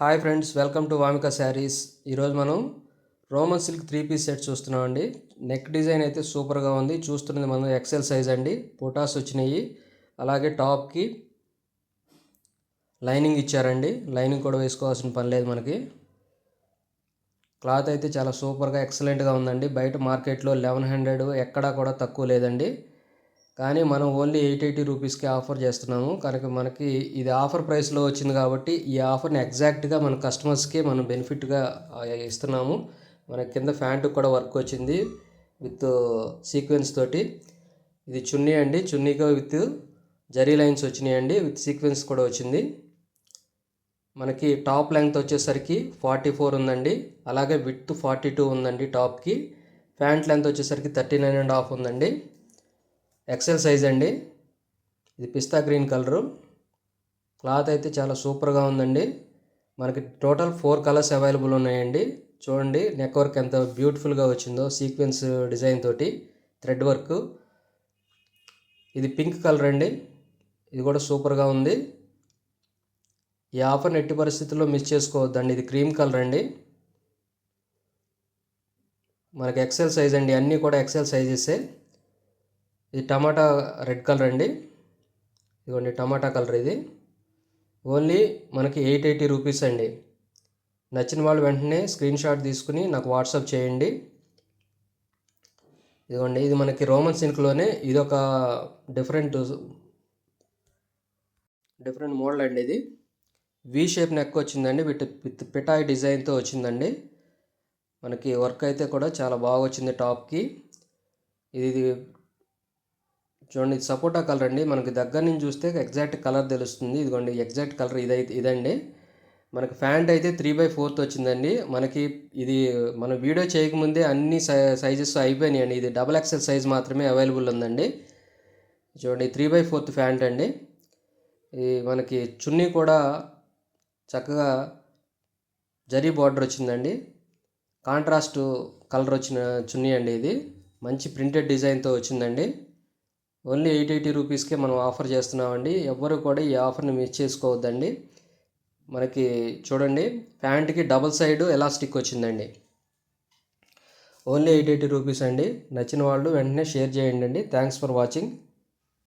Hi friends, welcome to Vamika saris. ఈరోజు మనం Roman silk 3 piece set చూస్తున్నామండి. నెక్ డిజైన్ అయితే సూపర్గా ఉంది. చూస్తున్నది మనం ఎక్సెల్ సైజ్ అండి. పొటాస్ వచ్చినాయి. అలాగే టాప్కి లైనింగ్ ఇచ్చారండి. లైనింగ్ కూడా వేసుకోవాల్సిన పని లేదు మనకి. క్లాత్ అయితే చాలా సూపర్గా ఎక్సలెంట్గా ఉందండి. బయట మార్కెట్లో 1100 ఎక్కడా కూడా తక్కువ లేదండి. కానీ మనం ఓన్లీ 880 రూపీస్కి ఆఫర్ చేస్తున్నాము. కనుక మనకి ఇది ఆఫర్ ప్రైస్లో వచ్చింది కాబట్టి ఈ ఆఫర్ని ఎగ్జాక్ట్గా మన కస్టమర్స్కి మనం బెనిఫిట్గా ఇస్తున్నాము. మన కింద ప్యాంటు కూడా వర్క్ వచ్చింది విత్ సీక్వెన్స్ తోటి. ఇది చున్నీ అండి. చున్నీగా విత్ జరీ లైన్స్ వచ్చినాయండి. విత్ సీక్వెన్స్ కూడా వచ్చింది. మనకి టాప్ లెంగ్త్ వచ్చేసరికి 44 ఉందండి. అలాగే విత్ 42 ఉందండి టాప్కి. ప్యాంట్ లెంత్ వచ్చేసరికి 39.5 ఉందండి. ఎక్సెల్ సైజ్ అండి. ఇది పిస్తా గ్రీన్ కలరు. క్లాత్ అయితే చాలా సూపర్గా ఉందండి. మనకి టోటల్ 4 కలర్స్ అవైలబుల్ ఉన్నాయండి. చూడండి నెక్ వర్క్ ఎంత బ్యూటిఫుల్గా వచ్చిందో సీక్వెన్స్ డిజైన్ తోటి థ్రెడ్ వర్క్. ఇది పింక్ కలర్ అండి. ఇది కూడా సూపర్గా ఉంది. ఈ ఆఫర్ని ఎట్టి పరిస్థితుల్లో మిస్ చేసుకోవద్దండి. ఇది క్రీమ్ కలర్ అండి. మనకి ఎక్సెల్ సైజ్ అండి. అన్నీ కూడా ఎక్సెల్ సైజెసే. ఇది టమాటా రెడ్ కలర్ అండి. ఇదిగోండి టమాటా కలర్. ఇది ఓన్లీ మనకి 880 రూపీస్ అండి. నచ్చిన వాళ్ళు వెంటనే స్క్రీన్ షాట్ తీసుకుని నాకు వాట్సాప్ చేయండి. ఇదిగోండి ఇది మనకి రోమన్ సిల్క్లోనే ఇదొక డిఫరెంట్ మోడల్ అండి. ఇది వి షేప్ నెక్ వచ్చిందండి. విత్ పిటాయ్ డిజైన్తో వచ్చిందండి. మనకి వర్క్ అయితే కూడా చాలా బాగా వచ్చింది టాప్కి. ఇది చూడండి, ఇది సపోటా కలర్ అండి. మనకి దగ్గర నుంచి చూస్తే ఎగ్జాక్ట్ కలర్ తెలుస్తుంది. ఇదిగోండి ఎగ్జాక్ట్ కలర్ ఇదండి. మనకి ప్యాంట్ అయితే 3/4 వచ్చిందండి. మనకి ఇది మనం వీడియో చేయకముందే అన్ని సైజెస్ అయిపోయినాయండి. ఇది XXL సైజ్ మాత్రమే అవైలబుల్ ఉందండి. చూడండి 3/4 ప్యాంట్ అండి. ఈ మనకి చున్నీ కూడా చక్కగా జరీ బార్డర్ వచ్చిందండి. కాంట్రాస్ట్ కలర్ వచ్చిన చున్నీ అండి. ఇది మంచి ప్రింటెడ్ డిజైన్తో వచ్చిందండి. ఓన్లీ 880 రూపీస్కే మనం ఆఫర్ చేస్తున్నామండి. ఎవ్వరు కూడా ఈ ఆఫర్ని మిస్ చేసుకోవద్దండి. మనకి చూడండి ప్యాంట్కి డబుల్ సైడ్ ఎలాస్టిక్ వచ్చిందండి. ఓన్లీ 880 రూపీస్ అండి. నచ్చిన వాళ్ళు వెంటనే షేర్ చేయండి. Thanks for watching.